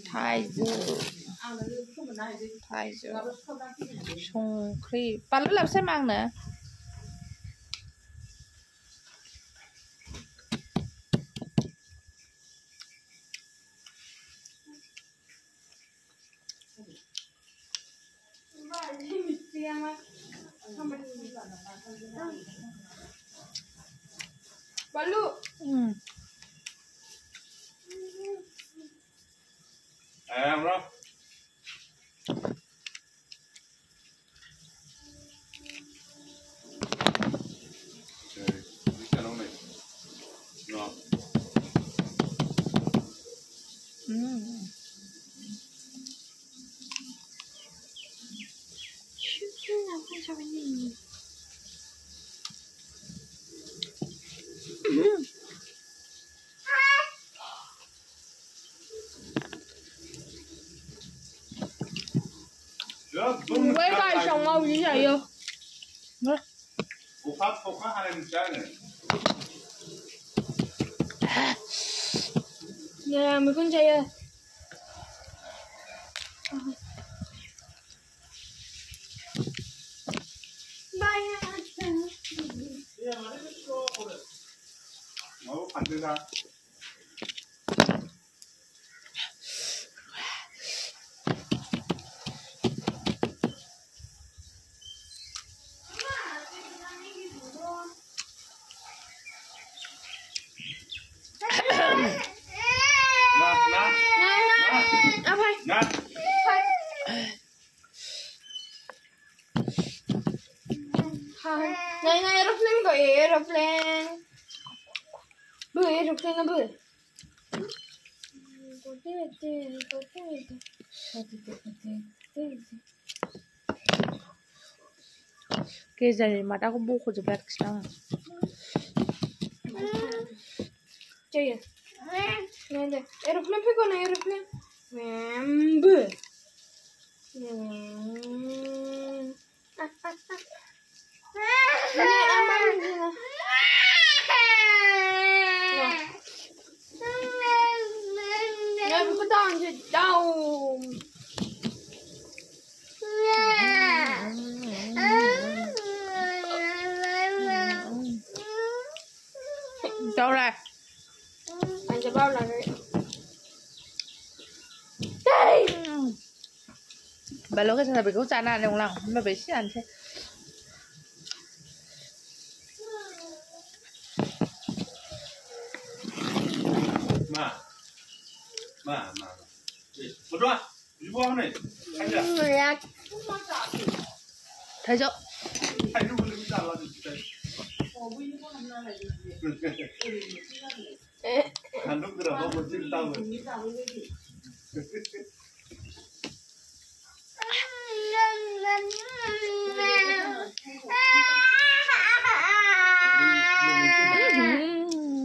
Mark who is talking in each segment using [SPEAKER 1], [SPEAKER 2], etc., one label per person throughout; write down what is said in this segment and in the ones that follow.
[SPEAKER 1] taijwo संख्रि बानलु लाबोसै मा आंनो
[SPEAKER 2] balu
[SPEAKER 3] bro.
[SPEAKER 2] với bài sòng màu gì vậy vô
[SPEAKER 3] Bộ pháp hai lần chơi này.
[SPEAKER 2] nè mấy con chơi ơi
[SPEAKER 3] Mau panggil dah.
[SPEAKER 2] Này này aeroplane gọi aeroplane bự aeroplane nó bự
[SPEAKER 1] cái gì mà tao cũng buộc cho bạn sao
[SPEAKER 2] chơi à này này aeroplane phải con aeroplane bự này aman gì nè này bị đau chứ đau
[SPEAKER 1] đâu rồi
[SPEAKER 2] anh sẽ bao là đây
[SPEAKER 1] bà lo cái thằng bị cố chán à lòng lòng mà bị xí ăn thế
[SPEAKER 3] mà một đoạn đi qua này anh nhỉ
[SPEAKER 1] thấy chưa
[SPEAKER 3] anh lúc mình làm là anh lúc đó có một chim tàu rồi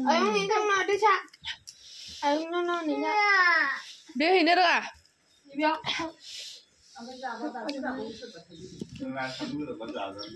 [SPEAKER 2] anh đi thằng nào đi xa anh nó đi ra
[SPEAKER 1] biết hình nữa được à
[SPEAKER 2] đi không
[SPEAKER 3] là không được bao giờ rồi.